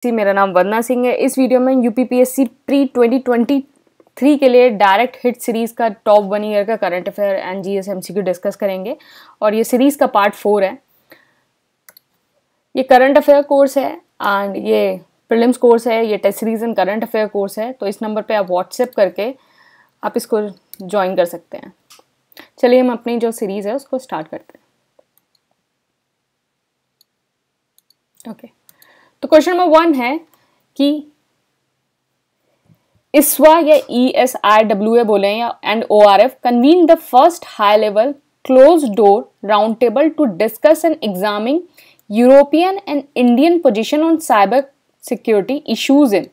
मेरा नाम वंदना सिंह है। इस वीडियो में यूपीपीएससी प्री 2023 के लिए डायरेक्ट हिट सीरीज का टॉप 1 ईयर का current affair and GS MCQ discuss करेंगे और ये सीरीज का पार्ट 4 है। ये करंट अफेयर कोर्स है एंड ये प्रीलिम्स कोर्स है, ये test series and current affair course है। तो इस नंबर पे आप व्हाट्सएप करके आप इसको ज्वाइन कर सकते हैं। चलिए हम अपनी जो सीरीज है उसको स्टार्ट करते हैं। ओके, तो क्वेश्चन नंबर 1 है कि ISWA या ESIWA बोले या and ORF convene the first high level close door round table to discuss and examine European and Indian position on cyber security issues in.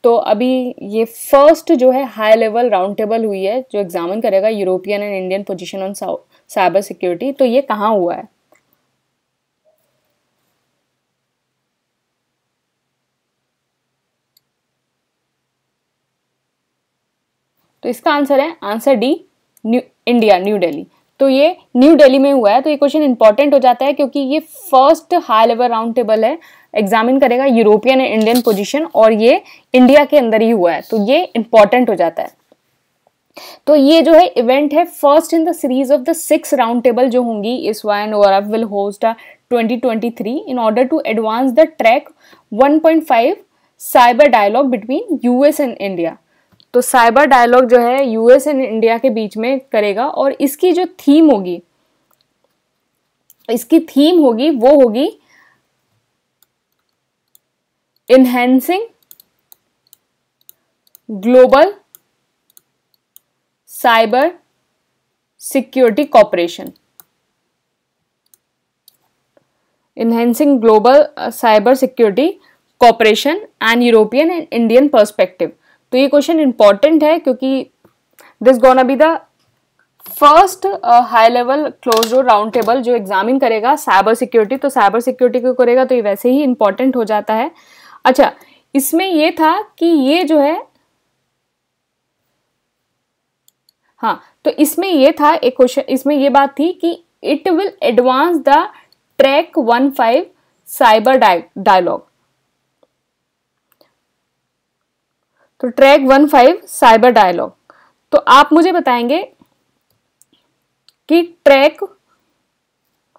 तो अभी ये फर्स्ट जो है हाई लेवल राउंड टेबल हुई है जो एग्जामिन करेगा European and Indian position on cyber security. तो ये कहाँ हुआ है? तो इसका आंसर है आंसर डी, न्यू दिल्ली। तो ये न्यू दिल्ली में हुआ है। तो ये क्वेश्चन इंपॉर्टेंट हो जाता है क्योंकि ये first high level round table है, एग्जामिन करेगा यूरोपियन एंड इंडियन पोजीशन और ये इंडिया के अंदर ही हुआ है। तो ये इंपॉर्टेंट हो जाता है। तो ये जो है इवेंट है first in the series of the 6 round table जो होंगी ISWA and ORF will host 2023 in order to advance the track 1.5 cyber dialogue between US and India. तो साइबर डायलॉग जो है यूएस एंड इंडिया के बीच में करेगा और इसकी जो थीम होगी, वो होगी enhancing global cyber security corporation. Enhancing global cyber security cooperation and European and Indian perspective. तो ये क्वेश्चन इंपॉर्टेंट है क्योंकि this gonna be the first high level close door round table जो एग्जामिन करेगा साइबर सिक्योरिटी। तो cyber security को करेगा तो ये वैसे ही इंपॉर्टेंट हो जाता है। अच्छा, इसमें ये था कि ये जो है, हाँ, तो इसमें ये था एक क्वेश्चन, इसमें ये बात थी कि it will advance the track 1.5 cyber dialogue. तो ट्रैक 1.5 साइबर डायलॉग। तो आप मुझे बताएंगे कि ट्रैक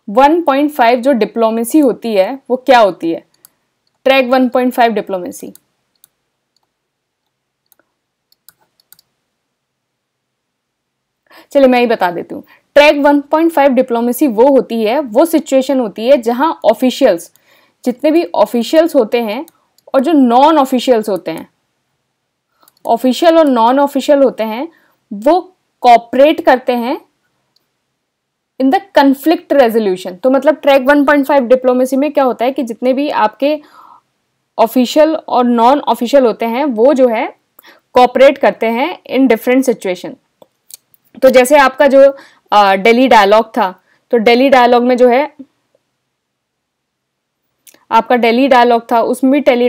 1.5 जो डिप्लोमेसी होती है वो क्या होती है? ट्रैक 1.5 डिप्लोमेसी, चलिए मैं ही बता देती हूँ। ट्रैक 1.5 डिप्लोमेसी वो होती है, वो सिचुएशन होती है जहां ऑफिशियल्स, जितने भी ऑफिशियल्स होते हैं और जो नॉन ऑफिशियल्स होते हैं, ऑफिशियल और नॉन ऑफिशियल होते हैं, वो कॉपरेट करते हैं इन द कन्फ्लिक्ट रेजोल्यूशन। तो मतलब ट्रैक 1.5 डिप्लोमेसी में क्या होता है कि जितने भी आपके ऑफिशियल और नॉन ऑफिशियल होते हैं वो जो है कॉपरेट करते हैं इन डिफरेंट सिचुएशन। तो जैसे आपका जो दिल्ली डायलॉग था, तो दिल्ली डायलॉग में जो है आपका दिल्ली डायलॉग था, उसमें भी दिल्ली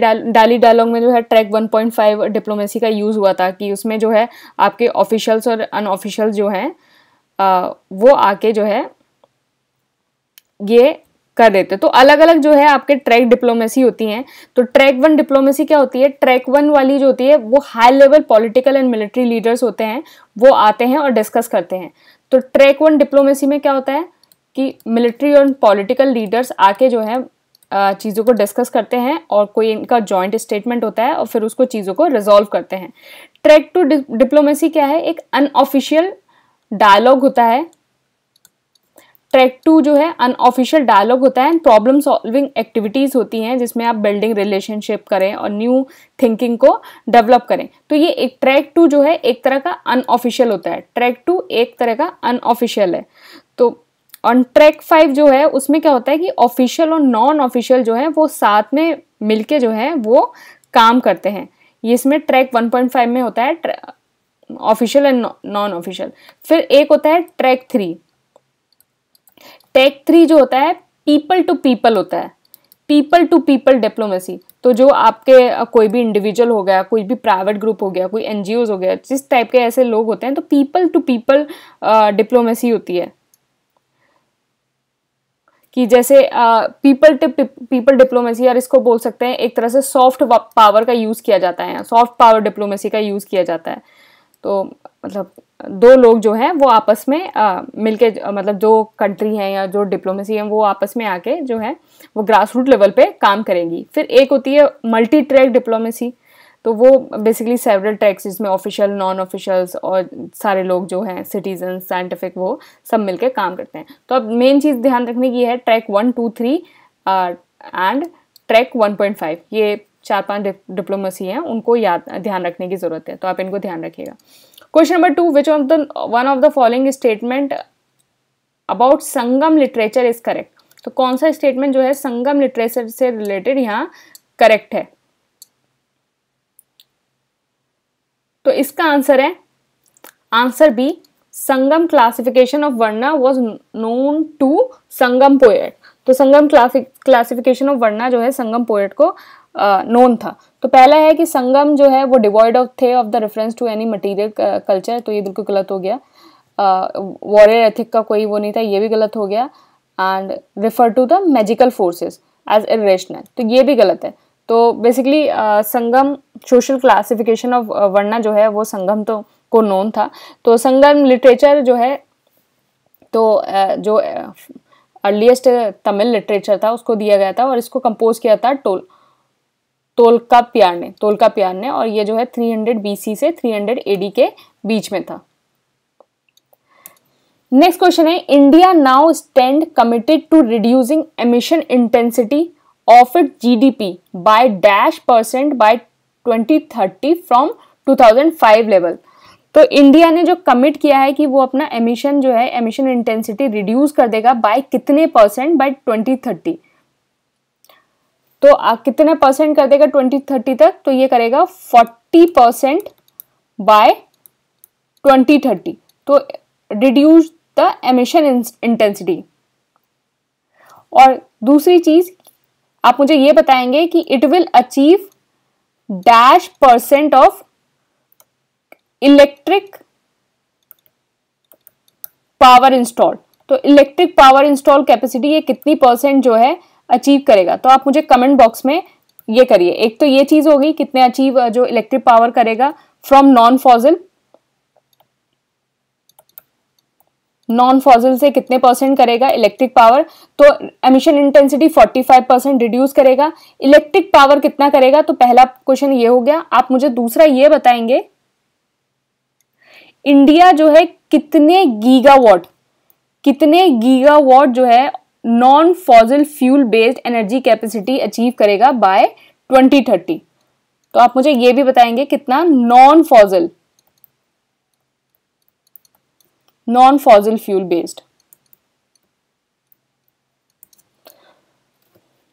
डायलॉग में जो है ट्रैक 1.5 डिप्लोमेसी का यूज हुआ था कि उसमें जो है आपके ऑफिशियल्स और अनऑफिशियल जो हैं वो आके जो है ये कर देते। तो अलग अलग जो है आपके ट्रैक डिप्लोमेसी होती हैं। तो ट्रैक 1 डिप्लोमेसी क्या होती है? ट्रैक 1 वाली जो होती है वो high level political and military leaders होते हैं, वो आते हैं और डिस्कस करते हैं। तो ट्रैक 1 डिप्लोमेसी में क्या होता है कि मिलिट्री और पॉलिटिकल लीडर्स आके जो है चीज़ों को डिस्कस करते हैं और कोई इनका जॉइंट स्टेटमेंट होता है और फिर उसको चीज़ों को रिजॉल्व करते हैं। ट्रैक 2 डिप्लोमेसी क्या है? एक अनऑफिशियल डायलॉग होता है। ट्रैक 2 जो है अनऑफिशियल डायलॉग होता है, प्रॉब्लम सॉल्विंग एक्टिविटीज होती हैं जिसमें आप बिल्डिंग रिलेशनशिप करें और न्यू थिंकिंग को डेवलप करें। तो ये एक ट्रैक 2 जो है एक तरह का अनऑफिशियल होता है। ट्रैक 2 एक तरह का अनऑफिशियल है। तो ऑन ट्रैक 5 जो है उसमें क्या होता है कि ऑफिशियल और नॉन ऑफिशियल जो है वो साथ में मिलके जो है वो काम करते हैं। ये इसमें ट्रैक 1.5 में होता है ऑफिशियल एंड नॉन ऑफिशियल। फिर एक होता है ट्रैक 3। ट्रैक 3 जो होता है पीपल टू पीपल होता है, पीपल टू पीपल डिप्लोमेसी। तो जो आपके कोई भी इंडिविजुअल हो गया, कोई भी प्राइवेट ग्रुप हो गया, कोई NGOs हो गया, जिस टाइप के ऐसे लोग होते हैं, तो पीपल टू पीपल डिप्लोमेसी होती है। कि जैसे पीपल डिप्लोमेसी, और इसको बोल सकते हैं एक तरह से सॉफ्ट पावर का यूज़ किया जाता है, सॉफ्ट पावर डिप्लोमेसी का यूज़ किया जाता है। तो मतलब दो लोग जो हैं वो आपस में मिलके, मतलब जो कंट्री हैं या जो डिप्लोमेसी है वो आपस में आके जो है वो ग्रास रूट लेवल पे काम करेंगी। फिर एक होती है मल्टी ट्रैक डिप्लोमेसी, तो वो बेसिकली सेवरल ट्रैक्स, जिसमें ऑफिशियल, नॉन ऑफिशियल्स और सारे लोग जो हैं, सिटीजन, साइंटिफिक, वो सब मिलके काम करते हैं। तो अब मेन चीज़ ध्यान रखने की है ट्रैक 1, 2, 3 एंड ट्रैक 1.5, ये 4-5 डिप्लोमेसी हैं, उनको ध्यान रखने की जरूरत है, तो आप इनको ध्यान रखिएगा। Question number 2, which one of the following statement about Sangam literature is correct? तो कौन सा स्टेटमेंट जो है संगम लिटरेचर से रिलेटेड यहाँ करेक्ट है? तो इसका आंसर है answer B, Sangam classification of varna was known to Sangam poet. तो संगम क्लासिफिकेशन ऑफ वर्णा जो है संगम पोएट को नोन था। तो पहला है कि संगम जो है वो डिवॉइड ऑफ थे of the reference to any material culture, तो ये बिल्कुल गलत हो गया। वॉरियर एथिक का कोई वो नहीं था, ये भी गलत हो गया। And refer to the magical forces as irrational, तो ये भी गलत है। तो basically Sangam social classification of varna जो है वो संगम तो को नोन था। तो संगम लिटरेचर जो है, तो जो अर्लीस्ट तमिल लिटरेचर था उसको दिया गया था, और इसको कंपोज किया था तोल्काप्पियार ने, और ये जो है 300 BC से 300 AD के बीच में था। नेक्स्ट क्वेश्चन है, India now stand committed to reducing emission intensity of it GDP by %, by 2030 from 2005 level. तो इंडिया ने जो कमिट किया है कि वो अपना एमिशन जो है, एमिशन इंटेंसिटी रिड्यूस कर देगा बाय कितने % बाय 2030। तो कितने % कर देगा 2030 तक? तो ये करेगा 40% बाय 2030। तो रिड्यूस द एमिशन इंटेंसिटी। और दूसरी चीज आप मुझे ये बताएंगे कि it will achieve %, of electric power install. तो इलेक्ट्रिक पावर इंस्टॉल कैपेसिटी ये कितनी % जो है अचीव करेगा? तो आप मुझे कमेंट बॉक्स में ये करिए। एक तो ये चीज होगी कितने अचीव जो इलेक्ट्रिक पावर करेगा फ्रॉम नॉन फॉसिल से कितने % करेगा इलेक्ट्रिक पावर? तो एमिशन इंटेंसिटी 45% रिड्यूस करेगा। इलेक्ट्रिक पावर कितना करेगा? तो पहला क्वेश्चन ये हो गया। आप मुझे दूसरा ये बताएंगे, इंडिया जो है कितने गीगावाट जो है non fossil fuel based energy capacity achieve करेगा बाय 2030? तो आप मुझे ये भी बताएंगे कितना नॉन फॉसिल फ्यूल बेस्ड।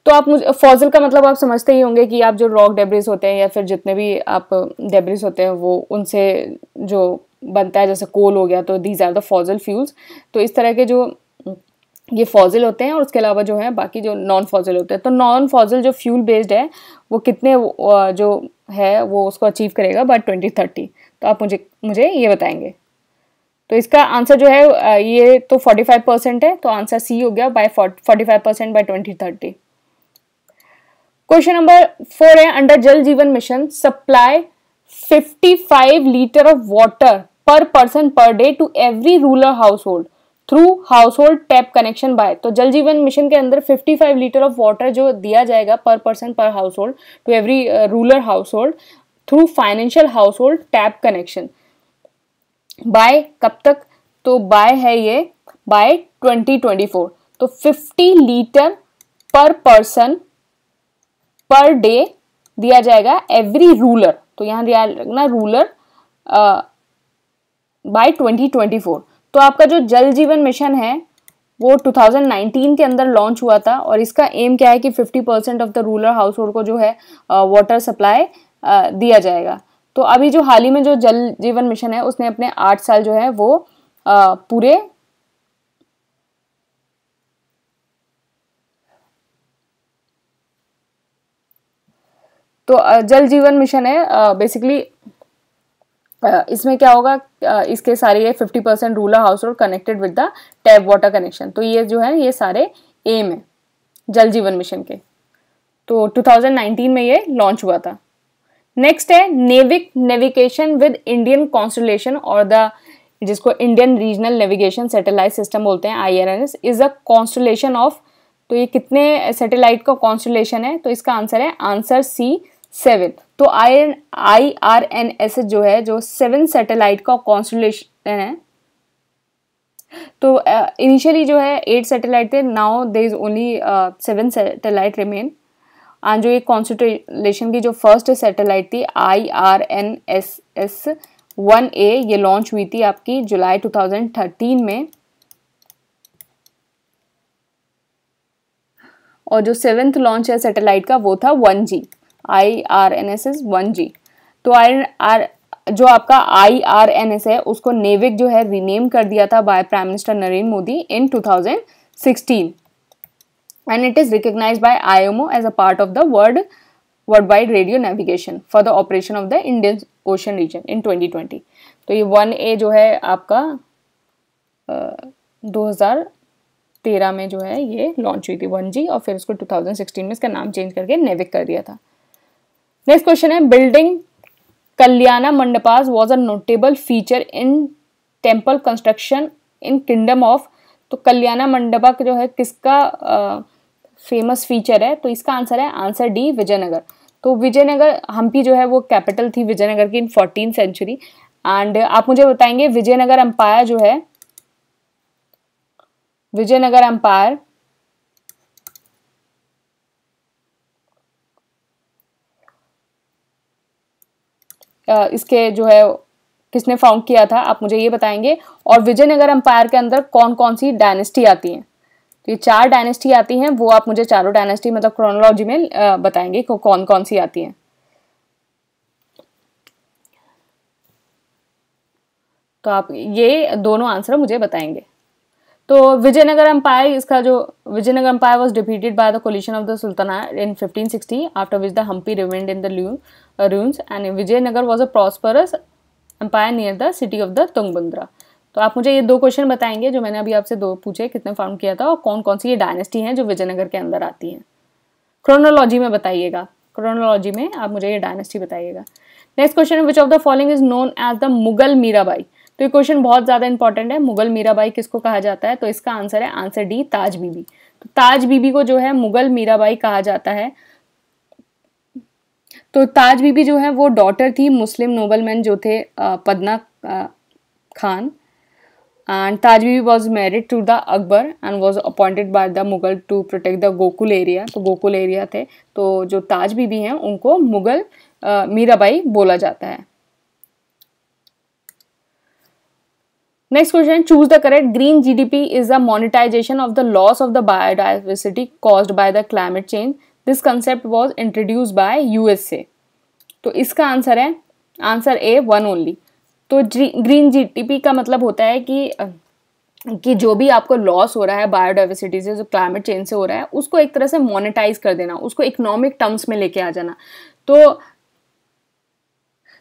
तो आप मुझे, फॉसिल का मतलब आप समझते ही होंगे कि आप जो रॉक डेब्रिस होते हैं या फिर जितने भी आप डेब्रिस होते हैं वो उनसे जो बनता है, जैसे कोल हो गया, तो these are the fossil fuels. तो इस तरह के जो ये फॉसिल होते हैं, और उसके अलावा जो है बाकी जो नॉन फॉसिल होते हैं। तो नॉन फॉसिल जो फ्यूल बेस्ड है वो कितने जो है वो उसको अचीव करेगा बाय 2030? तो आप मुझे ये बताएंगे। तो इसका आंसर जो है ये तो 45% है, तो आंसर सी हो गया, बाय 45% बाय 2030। क्वेश्चन नंबर 4 है, under Jal Jeevan mission supply 55 litre of water per person per day to every rural household through household tap connection by. तो जल जीवन मिशन के अंदर 55 लीटर ऑफ वाटर जो दिया जाएगा per person per household to every rural household through financial household tap connection by कब तक? तो bye है ये बाय 2024। तो 50 लीटर पर पर्सन पर डे दिया जाएगा एवरी रूलर, तो यहां दिया रखना रूलर बाय 2024। तो आपका जो जल जीवन मिशन है वो 2019 के अंदर लॉन्च हुआ था, और इसका एम क्या है कि 50% of the rural house hold को जो है वाटर सप्लाई दिया जाएगा। तो अभी जो हाल ही में जो जल जीवन मिशन है उसने अपने 8 साल जो है वो पूरे तो जल जीवन मिशन है बेसिकली इसमें क्या होगा, इसके सारे ये 50% rural house hold connected with the tap water connection. तो ये जो है ये सारे एम है जल जीवन मिशन के। तो 2019 में ये लॉन्च हुआ था। नेक्स्ट है NavIC navigation with Indian constellation और द, जिसको Indian regional navigation satellite system बोलते हैं, IRNS, is a constellation of. तो ये कितने सैटेलाइट का कॉन्स्टलेशन है? तो इसका आंसर है आंसर C 7। तो IRNS जो है, जो 7 सैटेलाइट का कॉन्स्टलेशन है। तो इनिशियली जो है 8 सैटेलाइट थे, now there is only 7 satellite remain. जो ये कॉन्स्टलेशन की जो फर्स्ट सैटेलाइट थी IRNSS 1A, ये लॉन्च हुई थी आपकी जुलाई 2013 में। और जो 7th लॉन्च है सैटेलाइट का वो था 1G, IRNSS 1G। तो जो आपका IRNS है उसको नेविक जो है रीनेम कर दिया था by prime minister Narendra Modi in 2016 and it is recognized by IMO as a part of the worldwide radio navigation for the operation of the Indian Ocean region in 2020। तो ये 1A जो है आपका 2013 में जो है ये लॉन्च हुई थी 1G, और फिर उसको 2016 में इसका नाम चेंज करके नेविक कर दिया था। नेक्स्ट क्वेश्चन है building Kalyana mandapas was a notable feature in temple construction in kingdom of. तो कल्याणा मंडपा जो है किसका फेमस फीचर है? तो इसका आंसर है आंसर D विजयनगर। तो विजयनगर हम्पी जो है वो कैपिटल थी विजयनगर की इन 14th सेंचुरी। एंड आप मुझे बताएंगे विजयनगर एम्पायर जो है, विजयनगर एम्पायर इसके जो है किसने फाउंड किया था, आप मुझे ये बताएंगे। और विजयनगर एम्पायर के अंदर कौन कौन सी डायनेस्टी आती हैं? तो ये 4 डायनेस्टी आती हैं, वो आप मुझे चारों डायनेस्टी मतलब क्रोनोलॉजी में बताएंगे कौन कौन सी आती हैं। तो आप ये दोनों आंसर मुझे बताएंगे। तो विजयनगर एम्पायर, इसका जो Vijayanagara empire was defeated by the coalition of the sultana in 1560 after which the Hampi remained in the ruins and Vijayanagara was a prosperous empire near the city of the Tungabhadra. तो आप मुझे ये 2 क्वेश्चन बताएंगे जो मैंने अभी आपसे 2 पूछे, कितने फाउंड किया था और कौन कौन सी ये डायनेस्टी हैं जो विजयनगर के अंदर आती हैं। क्रोनोलॉजी में बताइएगा, क्रोनोलॉजी में आप मुझे ये डायनेस्टी बताइएगा। नेक्स्ट क्वेश्चन है which of the following is known as the Mughal Mirabai. तो ये क्वेश्चन बहुत ज्यादा इंपॉर्टेंट है। मुगल मीराबाई किसको कहा जाता है? तो इसका आंसर है आंसर D ताज बीबी। तो ताज बीबी को जो है मुगल मीराबाई कहा जाता है। तो ताज बीबी जो है वो डॉटर थी मुस्लिम नोबलमैन जो थे Padna Khan. And Taj Bibi was married to the Akbar and was appointed by the Mughal to protect the Gokul area. तो गोकुल एरिया थे, तो जो ताज बीबी हैं उनको मुगल मीराबाई बोला जाता है। Next question, choose the correct. Green GDP is the monetisation of the loss of the biodiversity caused by the climate change. This concept was introduced by USA। तो इसका आंसर है आंसर A 1 ओनली। तो green GDP का मतलब होता है कि जो भी आपको लॉस हो रहा है बायोडाइवर्सिटी से, जो क्लाइमेट चेंज से हो रहा है, उसको एक तरह से मोनेटाइज कर देना, उसको इकोनॉमिक टर्म्स में लेके आ जाना।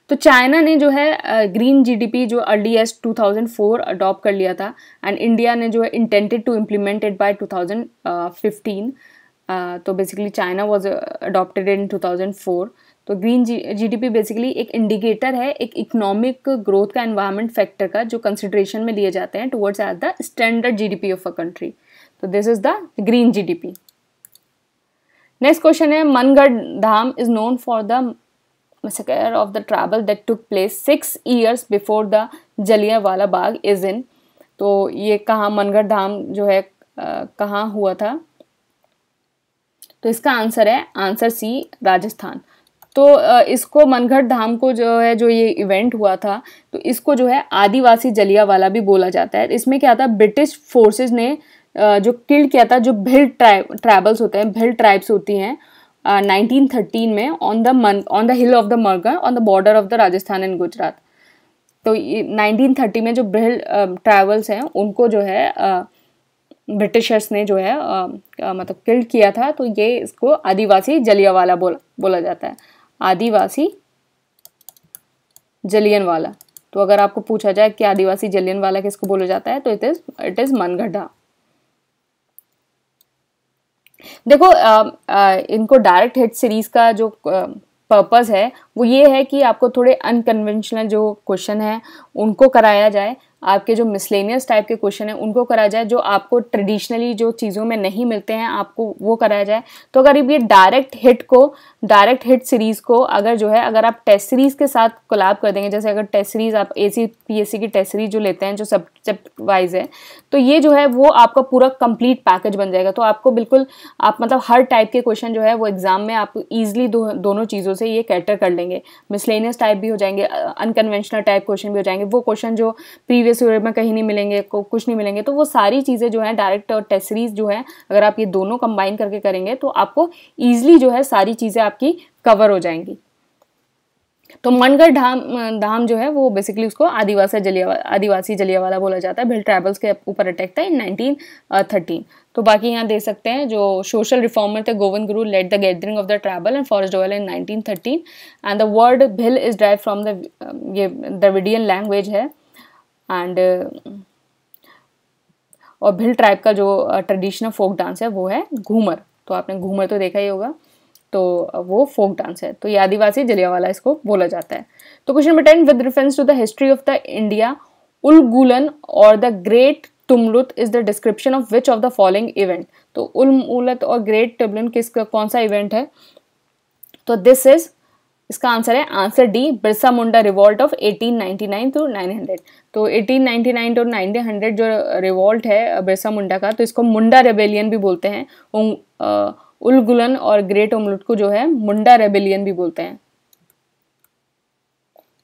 तो चाइना ने जो है ग्रीन जीडीपी जो अर्लीस्ट 2004 अडॉप्ट कर लिया था एंड इंडिया ने जो है intended to implement it by 2015। तो basically China was adopted in 2004। तो ग्रीन जीडीपी बेसिकली एक इंडिकेटर है एक इकोनॉमिक ग्रोथ का, एनवायरमेंट फैक्टर का, जो कंसिडरेशन में लिए जाते हैं towards as the standard GDP of a country. So this is the green GDP. Next question है मनगढ़ धाम is known for the massacre of the tribal that took place 6 years before the Jallianwala Bagh is in। तो ये कहाँ मनगढ़ धाम जो है कहाँ हुआ था? तो इसका आंसर है आंसर C राजस्थान। तो इसको मनगढ़ धाम को जो है, जो ये इवेंट हुआ था, तो इसको जो है आदिवासी जलियांवाला भी बोला जाता है। इसमें क्या था, ब्रिटिश फोर्सेस ने जो किल किया था जो भिल ट्राइबल्स होते हैं, भिल ट्राइब्स होती हैं 1913 में on the hill of the Margar on the border of the Rajasthan and Gujarat. तो 1930 में जो भिल ट्राइबल्स हैं उनको जो है ब्रिटिशर्स ने जो है मतलब किल किया था। तो ये इसको आदिवासी जलियांवाला बोला जाता है, आदिवासी जलियांवाला। तो अगर आपको पूछा जाए कि आदिवासी जलियांवाला किसको बोला जाता है, तो इट इज मनगढ़ धाम। देखो इनको डायरेक्ट हिट सीरीज का जो पर्पस है वो ये है कि आपको थोड़े अनकन्वेंशनल जो क्वेश्चन है उनको कराया जाए, आपके जो मिसलेनियस टाइप के क्वेश्चन है उनको कराया जाए, जो आपको ट्रेडिशनली जो चीज़ों में नहीं मिलते हैं आपको वो कराया जाए। तो अगर ये डायरेक्ट हिट सीरीज़ को अगर जो है अगर आप टेस्ट सीरीज़ के साथ कोलैब कर देंगे, जैसे अगर टेस्ट सीरीज़ आप ACPSC की टेस्ट सीरीज जो लेते हैं जो सब्जेक्ट वाइज है, तो ये जो है वो आपका पूरा कंप्लीट पैकेज बन जाएगा। तो आपको बिल्कुल आप मतलब हर टाइप के क्वेश्चन जो है वो एग्जाम में आप ईजिली दोनों चीज़ों से ये कैटर कर लेंगे। मिसलेनियस टाइप भी हो जाएंगे, अनकन्वेंशनल टाइप क्वेश्चन भी हो जाएंगे, वो क्वेश्चन जो प्रीवियस ईयर में कहीं नहीं मिलेंगे, कुछ नहीं मिलेंगे। तो वो सारी चीज़ें जो है डायरेक्ट और टेस्ट सीरीज जो है अगर आप ये दोनों कंबाइन करके करेंगे तो आपको ईजिली जो है सारी चीज़ें आपकी कवर हो जाएंगी। तो मनगढ़ धाम जो है वो बेसिकली उसको आदिवासी जलियावाला बोला जाता है। भिल ट्राइबल्स के ऊपर अटैक था इन 1913। तो बाकी यहाँ दे सकते हैं जो सोशल रिफॉर्मर थे Govind Guru led the gathering of the tribal and forest division in 1913 and the word Bhil is drive from the ये द्रविडियन लैंग्वेज है। एंड और भिल ट्राइब का जो ट्रेडिशनल फोक डांस है वो है घूमर। तो आपने घूमर तो देखा ही होगा, तो वो फोक डांस है। तो ये आदिवासी जलियावाला इसको बोला जाता है। तो question number 10, with reference to the history of the India Ulgulan और the great tumult is the description of which of the following event. तो उलमुलत और ग्रेट तुमलुत किसका कौन सा इवेंट है? तो दिस इज, इसका आंसर है answer D, Birsa Munda revolt of 1899 to 900। तो 1899 टू 1900 जो रिवॉल्ट है बिरसा मुंडा का, तो इसको मुंडा रेबेलियन भी बोलते हैं। उलगुलन और ग्रेट उमलुट को जो है मुंडा रेबेलियन भी बोलते हैं।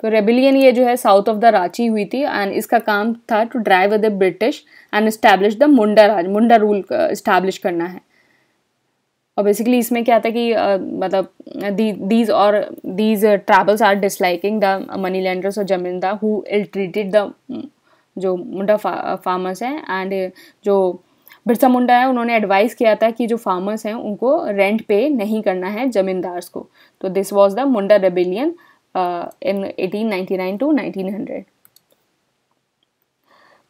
तो रेबेलियन ये जो है साउथ ऑफ द रांची हुई थी एंड इसका काम था to drive the British and establish the Munda Raj, Munda rule establish करना है। और बेसिकली इसमें क्या था कि मतलब these tribals are disliking the money landers और zamindar who ill treated the जो मुंडा फार्मर्स हैं। एंड जो बिरसा मुंडा है उन्होंने एडवाइस किया था कि जो फार्मर्स हैं उनको रेंट पे नहीं करना है जमींदार्स को। तो this was the Munda rebellion in 1899 to 1900।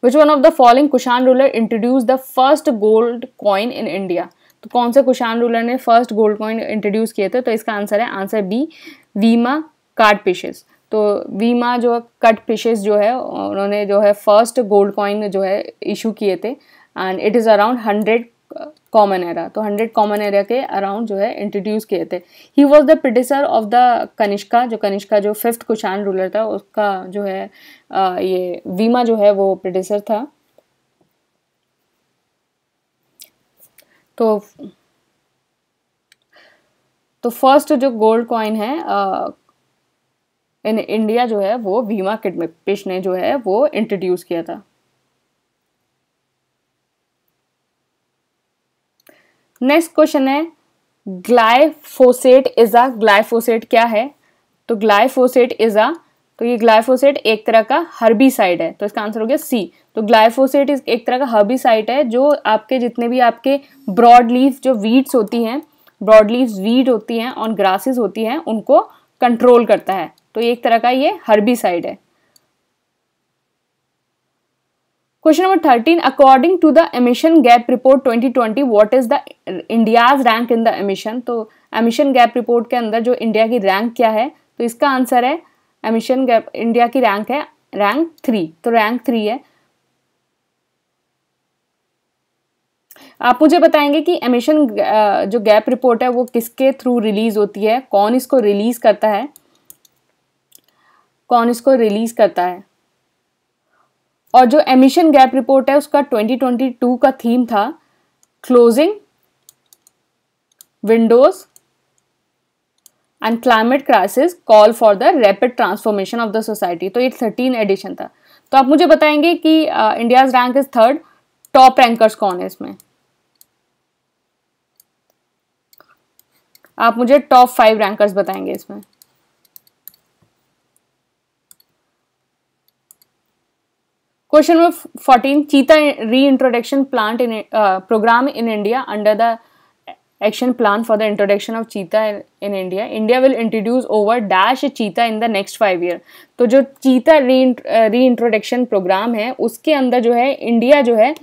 Which one of the following Kushan ruler introduce the first gold coin in India. तो कौन से कुशान रूलर ने फर्स्ट गोल्ड कॉइन इंट्रोड्यूस किए थे? तो इसका आंसर है आंसर बी, वीमा कार्डपिशेस। तो वीमा जो कार्डपिशेस जो है उन्होंने जो है फर्स्ट गोल्ड कॉइन जो है इशू किए थे and it is around 100 common era. तो 100 कॉमन एरा के अराउंड जो है इंट्रोड्यूस किए थे। He was the producer of the Kanishka, जो कनिष्का जो 5th कुशान रूलर था उसका जो है ये वीमा जो है वो प्रोड्यूसर था। तो फर्स्ट जो गोल्ड कॉइन है इन इंडिया जो है वो वीमा किडपिश ने जो है वो इंट्रोड्यूस किया था। नेक्स्ट क्वेश्चन है ग्लाइफोसेट इज़ा। ग्लाइफोसेट क्या है? तो ग्लाइफोसेट इज़ा, तो ये ग्लाइफोसेट एक तरह का हर्बिसाइड है। तो इसका आंसर हो गया सी। तो ग्लाइफोसेट एक तरह का हर्बिसाइड है जो आपके जितने भी आपके ब्रॉड लीफ जो वीड्स होती हैं, ब्रॉड लीफ वीड होती हैं और ग्रासेस होती हैं उनको कंट्रोल करता है। तो एक तरह का ये हर्बिसाइड है। Question number 13, according to the emission gap report 2020 what is the India's rank in the emission. तो एमिशन गैप रिपोर्ट के अंदर जो इंडिया की रैंक क्या है? तो इसका आंसर है एमिशन गैप, इंडिया की रैंक है रैंक 3। तो रैंक 3 है। आप मुझे बताएंगे कि एमिशन जो गैप रिपोर्ट है वो किसके थ्रू रिलीज होती है, कौन इसको रिलीज करता है, कौन इसको रिलीज करता है। और जो एमिशन गैप रिपोर्ट है उसका 2022 का थीम था closing Windows and climate crisis call for the rapid transformation of the society. तो ये 13 एडिशन था। तो आप मुझे बताएंगे कि India's rank is 3rd, top rankers कौन है इसमें? आप मुझे टॉप 5 रैंकर्स बताएंगे इसमें। Question number 14, cheetah reintroduction plant in program in India under the action plan for the introduction of cheetah in India. India will introduce over dash cheetah in the next 5 year. तो जो चीता री introduction programme है उसके अंदर जो है India जो है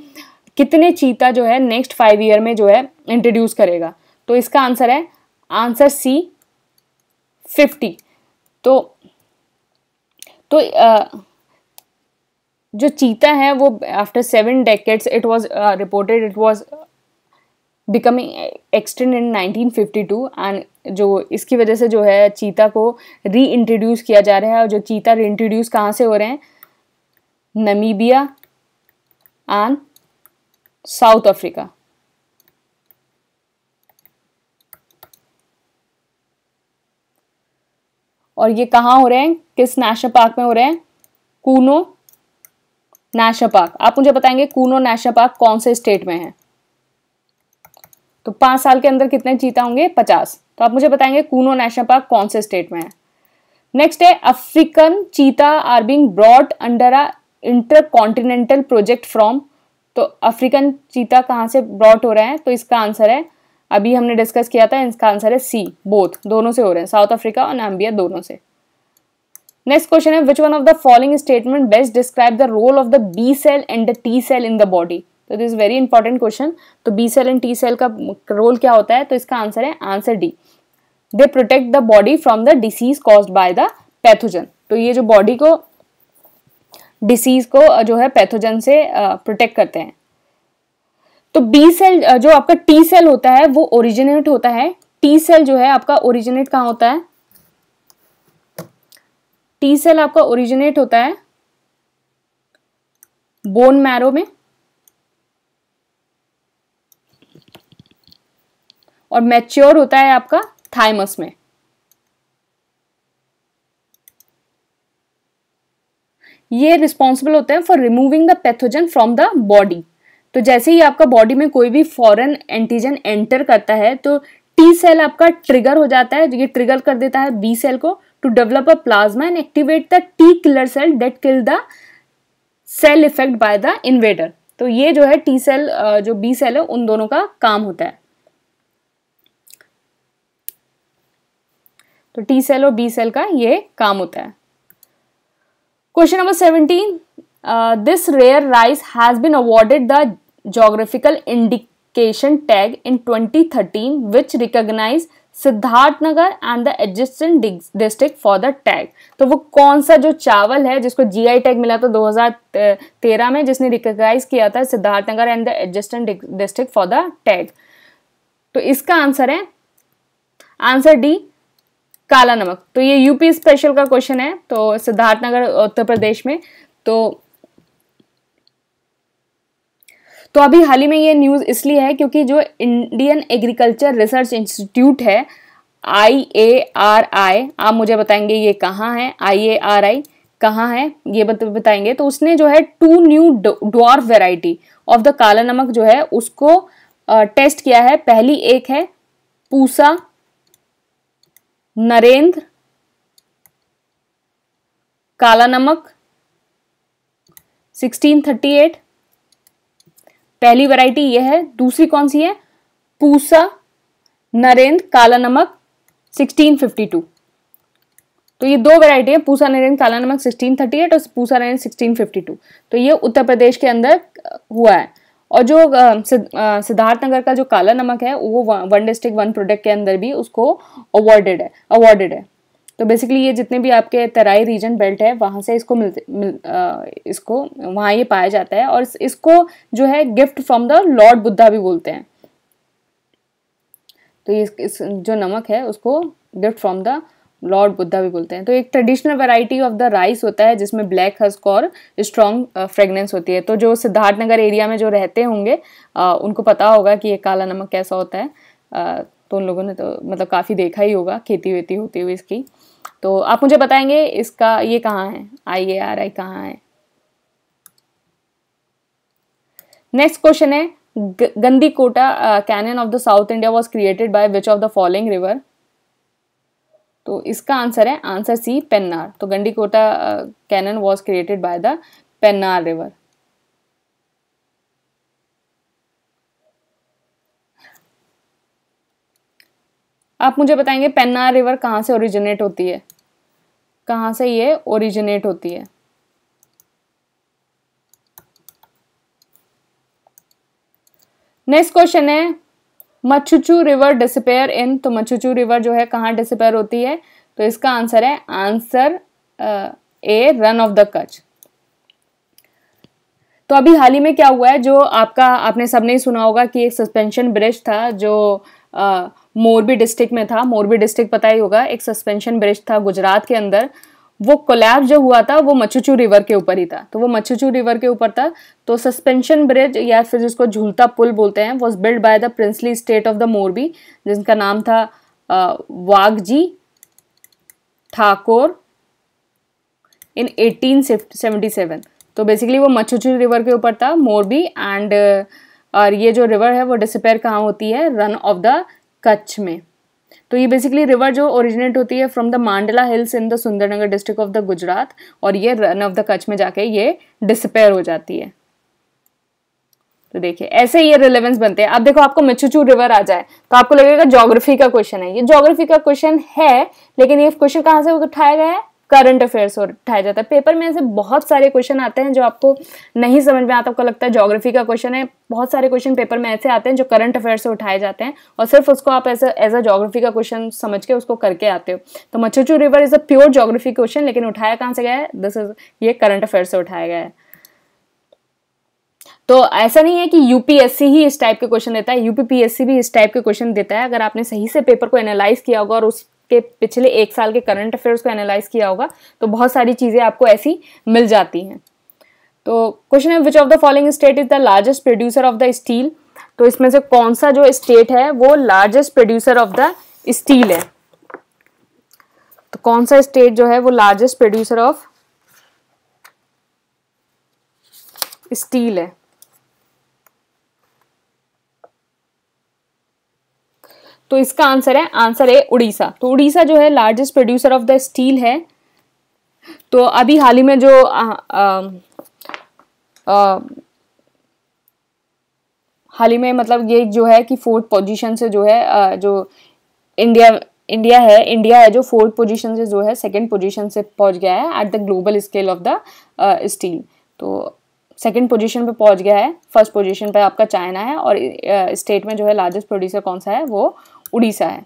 कितने चीता जो है नेक्स्ट 5 ईयर में जो है इंट्रोड्यूस करेगा? तो इसका आंसर है आंसर सी 50। तो जो चीता है वो after 7 decades it was reported it was becoming extinct in 1952 and जो इसकी वजह से जो है चीता को री इंट्रोड्यूस किया जा रहा है। और जो चीता री इंट्रोड्यूस कहाँ से हो रहे हैं? Namibia and south Africa. और ये कहाँ हो रहे हैं? किस नेशनल पार्क में हो रहे हैं? Kuno national park. आप मुझे बताएंगे कूनो नेशनल पार्क कौन से स्टेट में है? तो 5 साल के अंदर कितने चीता होंगे? 50। तो आप मुझे बताएंगे कूनो नेशनल पार्क कौन से स्टेट में है? नेक्स्ट है African cheetah are being brought under a intercontinental project from. तो अफ्रीकन चीता कहाँ से ब्रॉट हो रहे हैं? तो इसका आंसर है, अभी हमने डिस्कस किया था, इसका आंसर है सी, बोथ, दोनों से हो रहे हैं, साउथ अफ्रीका और नाम्बिया दोनों से। नेक्स्ट क्वेश्चन है which one of the following statement best describe the role of the B cell and the T cell in the body? तो this is very important question. तो B cell and T cell का role क्या होता है? तो इसका answer है answer D, they protect the body from the disease caused by the pathogen. तो ये जो बॉडी को डिसीज को जो है पैथोजन से प्रोटेक्ट करते हैं। तो बी सेल जो आपका टी सेल होता है वो ओरिजिनेट होता है, टी सेल जो है आपका ओरिजिनेट कहाँ होता है? टी सेल आपका ओरिजिनेट होता है बोन मैरो में और मैच्योर होता है आपका थाइमस में। ये रिस्पॉन्सिबल होते हैं for removing the pathogen from the body. तो जैसे ही आपका बॉडी में कोई भी फॉरेन एंटीजन एंटर करता है तो टी सेल आपका ट्रिगर हो जाता है, ये ट्रिगर कर देता है बी सेल को to develop a plasma and activate the T killer cell that kill the cell effect by the invader. तो ये जो है टी सेल जो बी सेल है उन दोनों का काम होता है। तो टी सेल और बी सेल का ये काम होता है। Question number 17, this rare rice has been awarded the geographical indication tag in 2013 which recognise Siddharthnagar and the adjacent district for the tag. तो वो कौन सा जो चावल है जिसको जीआई टैग मिला था 2013 में, जिसने रिकॉग्नाइज किया था Siddharthnagar and the adjacent district for the tag? तो इसका आंसर है आंसर डी, काला नमक। तो ये यूपी स्पेशल का क्वेश्चन है, तो सिद्धार्थनगर उत्तर प्रदेश में। तो अभी हाल ही में ये न्यूज इसलिए है क्योंकि जो इंडियन एग्रीकल्चर रिसर्च इंस्टीट्यूट है IARI, आप मुझे बताएंगे ये कहाँ है? IARI कहाँ है ये बताएंगे। तो उसने जो है 2 new dwarf variety of the काला नमक जो है उसको टेस्ट किया है। पहली एक है पूसा नरेंद्र काला नमक 1638, पहली वैरायटी ये है। दूसरी कौन सी है? पूसा नरेंद्र काला नमक 1652। तो ये 2 वैरायटी है, पूसा नरेंद्र काला नमक 1638 और पूसा नरेंद्र 1652। तो ये उत्तर प्रदेश के अंदर हुआ है। और जो सिद्धार्थनगर का जो काला नमक है वो 1 डिस्ट्रिक्ट 1 प्रोडक्ट के अंदर भी उसको अवॉर्डेड है। तो बेसिकली ये जितने भी आपके तराई रीजन बेल्ट है वहाँ से इसको इसको वहाँ ये पाया जाता है और इसको जो है gift from the Lord Buddha भी बोलते हैं। तो इस जो नमक है उसको gift from the Lord Buddha भी बोलते हैं। तो एक traditional variety of the rice होता है जिसमें ब्लैक हस्क और स्ट्रॉन्ग फ्रेगनेंस होती है। तो जो सिद्धार्थनगर एरिया में जो रहते होंगे उनको पता होगा कि ये काला नमक कैसा होता है। तो उन लोगों ने तो मतलब काफ़ी देखा ही होगा खेती वेती होती हुई इसकी। तो आप मुझे बताएंगे इसका ये कहाँ है? IARI कहाँ है? नेक्स्ट क्वेश्चन है Gandikota canyon of the south India was created by which of the following river? तो इसका आंसर है आंसर सी, पेन्नार। तो Gandikota canyon was created by the Pennar river. आप मुझे बताएंगे पेन्नार रिवर कहाँ से ओरिजिनेट होती है? कहाँ से ये ओरिजिनेट होती है? नेक्स्ट क्वेश्चन है मचुचू रिवर डिसअपेयर इन, तो मचुचू रिवर जो है कहाँ डिसअपेयर होती है, तो इसका आंसर है answer A run of the Kutch. तो अभी हाल ही में क्या हुआ है, जो आपने सबने ही सुना होगा कि एक सस्पेंशन ब्रिज था जो मोरबी डिस्ट्रिक्ट में था। मोरबी डिस्ट्रिक्ट पता ही होगा, एक सस्पेंशन ब्रिज था गुजरात के अंदर। वो कोलैप्स जो हुआ था वो मचुचू रिवर के ऊपर ही था, तो वो मचुचू रिवर के ऊपर था। तो सस्पेंशन ब्रिज या फिर जिसको झूलता पुल बोलते हैं, was build by the princely state of the Morbi, जिनका नाम था वाघजी ठाकुर इन 1877। तो बेसिकली वो मचुचू रिवर के ऊपर था, मोरबी एंड और ये जो रिवर है वो डिसअपेयर कहाँ होती है, रन ऑफ द कच्छ में। तो ये बेसिकली रिवर जो ओरिजिनेट होती है from the Mandla hills in the Sundarnagar district of the Gujarat, और ये रन ऑफ द कच्छ में जाके ये डिसअपेयर हो जाती है। तो देखिए ऐसे ये रिलेवेंस बनते हैं। अब देखो आपको मचुचू रिवर आ जाए तो आपको लगेगा ज्योग्राफी का क्वेश्चन है, ये ज्योग्राफी का क्वेश्चन है, लेकिन ये क्वेश्चन कहाँ से उठाया गया है, करंट अफेयर्स से उठाया जाता है। पेपर में ऐसे बहुत सारे क्वेश्चन आते हैं जो आपको नहीं समझ में आता, आपको लगता है ज्योग्राफी का क्वेश्चन है। बहुत सारे क्वेश्चन पेपर में ऐसे आते हैं जो करंट अफेयर्स से उठाए जाते हैं और सिर्फ उसको आप एज अ ज्योग्राफी का क्वेश्चन समझ के उसको करके आते हो। तो Machhu river is a pure geography question, लेकिन उठाया कहाँ से गया है, ये करंट अफेयर्स से उठाया गया है। तो ऐसा नहीं है कि यूपीएससी ही इस टाइप के क्वेश्चन देता है, यूपीपीएससी भी इस टाइप के क्वेश्चन देता है। अगर आपने सही से पेपर को एनालाइज किया होगा और उसके पिछले एक साल के करंट अफेयर्स को एनालाइज किया होगा तो बहुत सारी चीजें आपको ऐसी मिल जाती हैं। तो क्वेश्चन है which of the following state is the largest producer of the steel, तो इसमें से कौन सा जो स्टेट है वो largest producer of the steel है। तो कौन सा स्टेट जो है वो लार्जेस्ट प्रोड्यूसर ऑफ स्टील है, तो इसका आंसर है उड़ीसा। तो उड़ीसा जो है largest producer of the steel है। तो अभी हाल ही में जो हाल ही में मतलब ये जो है कि फोर्थ पोजीशन से जो है जो इंडिया है जो फोर्थ पोजीशन से जो है सेकंड पोजीशन से पहुंच गया है at the global scale of the steel. तो सेकंड पोजीशन पे पहुंच गया है, फर्स्ट पोजीशन पे आपका चाइना है और स्टेट में जो है लार्जेस्ट प्रोड्यूसर कौन सा है, वो उड़ीसा है।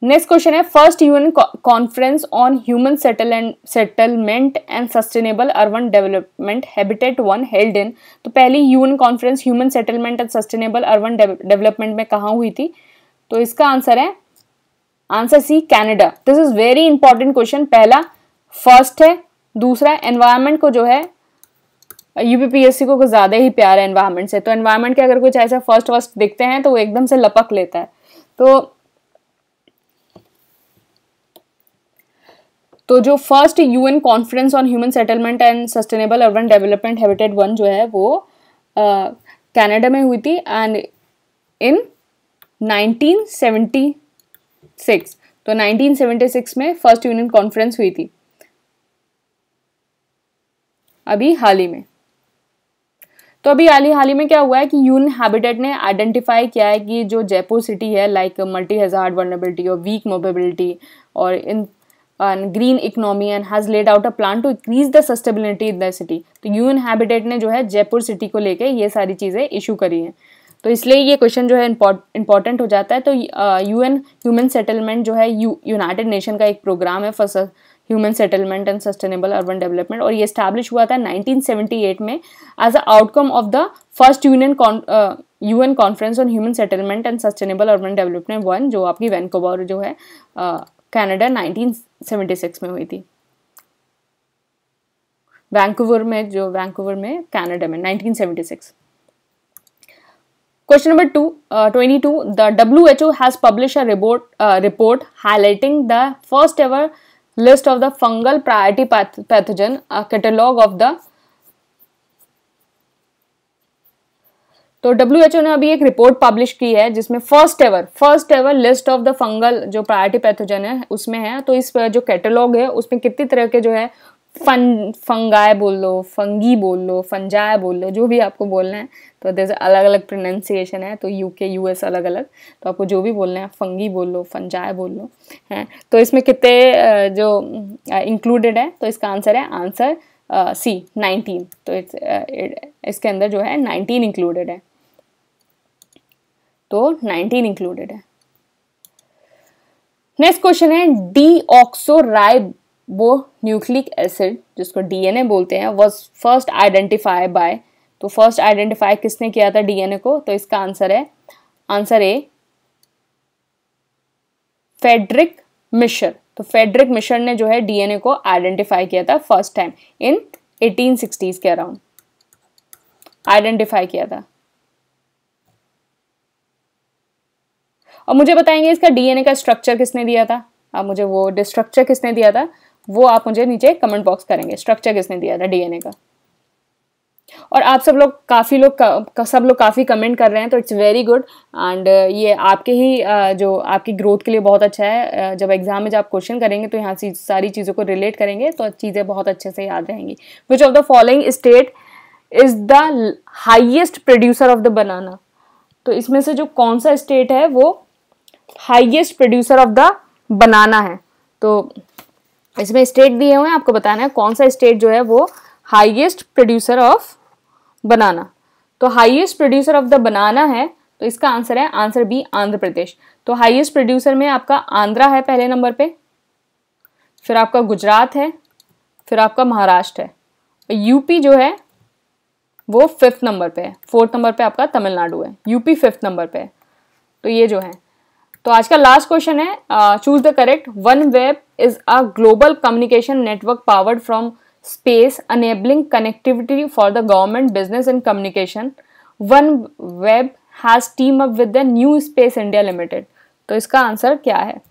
नेक्स्ट क्वेश्चन है first UN conference on human settlement and sustainable urban development habitat 1 held in, तो पहली UN conference human settlement and sustainable urban development में कहाँ हुई थी, तो इसका answer C Canada. This is very important question. पहला फर्स्ट है, दूसरा एनवायरनमेंट को जो है यूपीपीएससी को कुछ ज्यादा ही प्यार है एनवायरनमेंट से, तो एनवायरनमेंट के अगर कुछ ऐसा फर्स्ट दिखते हैं तो वो एकदम से लपक लेता है। तो जो first UN conference on human settlement and sustainable urban development habitat 1 जो है वो कनाडा में हुई थी एंड इन 1976। तो 1976 में फर्स्ट यूएन कॉन्फ्रेंस हुई थी अभी हाल ही में। तो अभी हाल ही में क्या हुआ है कि यूएन हैबिटेट ने आइडेंटिफाई किया है कि जो जयपुर सिटी है लाइक मल्टी हैजार्ड वल्नरेबिलिटी और वीक मोबिलिटी और in green economy and has led out a plan to increase the sustainability in the city. तो यूएन हैबिटेट ने जो है जयपुर सिटी को लेके ये सारी चीजें इशू करी हैं, तो इसलिए ये क्वेश्चन जो है इंपॉर्टेंट हो जाता है। तो यूएन ह्यूमन सेटलमेंट जो है यूनाइटेड नेशन का एक प्रोग्राम है for human settlement and sustainable urban development, और ये एस्टैब्लिश हुआ था 1978 में as a outcome of the first UN conference on human settlement and sustainable urban development 1 जो आपकी वैंकूवर जो है कनाडा 1976 में हुई थी। वैंकूवर में कनाडा में 1976। Question number 22. The WHO has published a report highlighting the first ever list of the fungal priority pathogen, a catalog of the। तो WHO ने अभी एक रिपोर्ट पब्लिश की है जिसमें first ever list of the fungal जो priority pathogen है उसमें है। तो इस जो कैटलॉग है उसमें कितनी तरह के जो है फंगाई बोल लो, फंगी बोल लो, फंजाई बोल लो, जो भी आपको बोलना है। तो जैसे अलग अलग प्रोनाउंसिएशन है, तो यूके यूएस अलग अलग, तो आपको जो भी बोलना है फंगी बोल लो, फंजाई बोल लो है। तो इसमें कितने जो इंक्लूडेड है, तो इसका आंसर है सी 19, तो इसके अंदर जो है 19 इंक्लूडेड है, तो 19 इंक्लूडेड है। नेक्स्ट क्वेश्चन है डीऑक्सोराइबोन्यूक्लिक एसिड, जिसको डीएनए बोलते हैं, वाज फर्स्ट आइडेंटिफाई बाय, तो फर्स्ट आइडेंटिफाई किसने किया था डीएनए को, तो इसका आंसर है आंसर ए फ्रेडरिक मिशर। तो फ्रेडरिक मिशर ने जो है डीएनए को आइडेंटिफाई किया था फर्स्ट टाइम इन 1860s के अराउंड आइडेंटिफाई किया था। और मुझे बताएंगे इसका डीएनए का स्ट्रक्चर किसने दिया था, आप मुझे वो स्ट्रक्चर किसने दिया था वो आप मुझे नीचे कमेंट बॉक्स करेंगे, स्ट्रक्चर किसने दिया था डीएनए का। और आप सब लोग काफ़ी कमेंट कर रहे हैं, तो इट्स वेरी गुड, एंड ये आपके ही जो आपकी ग्रोथ के लिए बहुत अच्छा है। जब एग्जाम में जब आप क्वेश्चन करेंगे तो यहाँ से सारी चीज़ों को रिलेट करेंगे तो चीज़ें बहुत अच्छे से याद रहेंगी। विच of the following state is the highest producer of the बनाना, तो इसमें से जो कौन सा स्टेट है वो highest producer of the banana है। तो इसमें स्टेट दिए हुए हैं, आपको बताना है कौन सा स्टेट जो है वो हाईएस्ट प्रोड्यूसर ऑफ बनाना। तो highest producer of the banana है, तो इसका आंसर है आंसर बी आंध्र प्रदेश। तो हाईएस्ट प्रोड्यूसर में आपका आंध्रा है पहले नंबर पे, फिर आपका गुजरात है, फिर आपका महाराष्ट्र है, यूपी जो है वो 5th नंबर पे है, 4th नंबर पे आपका तमिलनाडु है, यूपी 5th नंबर पे है। तो ये जो है, तो आज का लास्ट क्वेश्चन है choose the correct. One web is a global communication network powered from space enabling connectivity for the government, business and communication. OneWeb has teamed up with the New Space India Limited. तो इसका answer क्या है,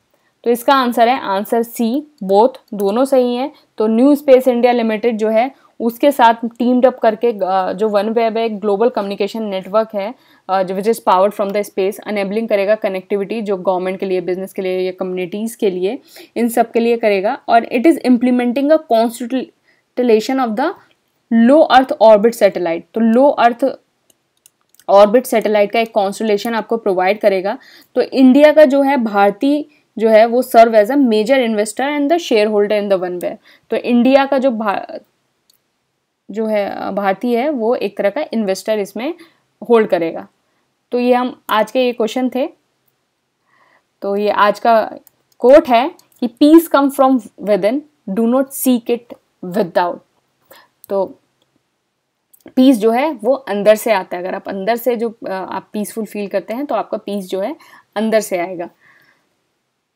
तो इसका answer है answer C both, दोनों सही हैं। तो न्यू स्पेस इंडिया लिमिटेड जो है उसके साथ टीम्ड अप करके जो वन वेब है ग्लोबल कम्युनिकेशन नेटवर्क है which is powered from the space, enabling करेगा कनेक्टिविटी जो गवर्नमेंट के लिए, बिजनेस के लिए या कम्युनिटीज़ के लिए, इन सब के लिए करेगा। और it is implementing a constellation of the low earth orbit satellite. तो लो अर्थ ऑर्बिट सैटेलाइट का एक कॉन्स्टलेशन आपको प्रोवाइड करेगा। तो इंडिया का जो है भारतीय जो है वो serve as a major investor and the shareholder in the one web. तो इंडिया का जो है भारतीय है वो एक तरह का इन्वेस्टर इसमें होल्ड करेगा। तो ये हम आज के ये क्वेश्चन थे। तो ये आज का कोट है कि peace come from within, do not seek it without. तो पीस जो है वो अंदर से आता है, अगर आप अंदर से जो आप पीसफुल फील करते हैं तो आपका पीस जो है अंदर से आएगा।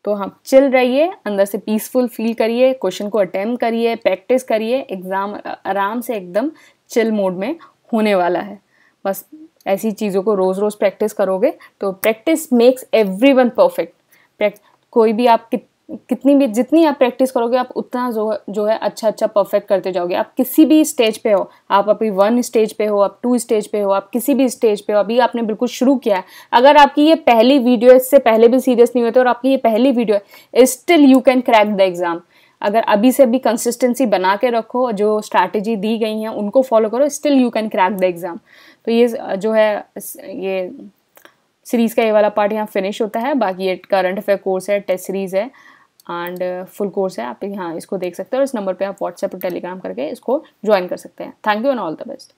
तो हाँ, चिल रहिए, अंदर से पीसफुल फील करिए, क्वेश्चन को अटेम्प्ट करिए, प्रैक्टिस करिए, एग्जाम आराम से एकदम चिल मोड में होने वाला है। बस ऐसी चीज़ों को रोज़ रोज़ प्रैक्टिस करोगे तो प्रैक्टिस मेक्स एवरीवन परफेक्ट। कोई भी आप जितनी आप प्रैक्टिस करोगे आप उतना जो है अच्छा परफेक्ट करते जाओगे। आप किसी भी स्टेज पे हो, आप अभी 1 स्टेज पे हो, आप 2 स्टेज पे हो, आप किसी भी स्टेज पे हो, अभी आपने बिल्कुल शुरू किया है, अगर आपकी ये पहली वीडियो, इससे पहले भी सीरियस नहीं होते और आपकी ये पहली वीडियो है, still you can crack the exam. अगर अभी से भी कंसिस्टेंसी बना के रखो, जो स्ट्रैटेजी दी गई हैं उनको फॉलो करो, still you can crack the exam. तो ये जो है ये सीरीज़ का ये वाला पार्ट यहाँ फिनिश होता है। बाकी ये करंट अफेयर कोर्स है, टेस्ट सीरीज़ है एंड फुल कोर्स है। आप यहाँ इसको देख सकते हो और इस नंबर पे आप व्हाट्सएप और टेलीग्राम करके इसको ज्वाइन कर सकते हैं। Thank you and all the best.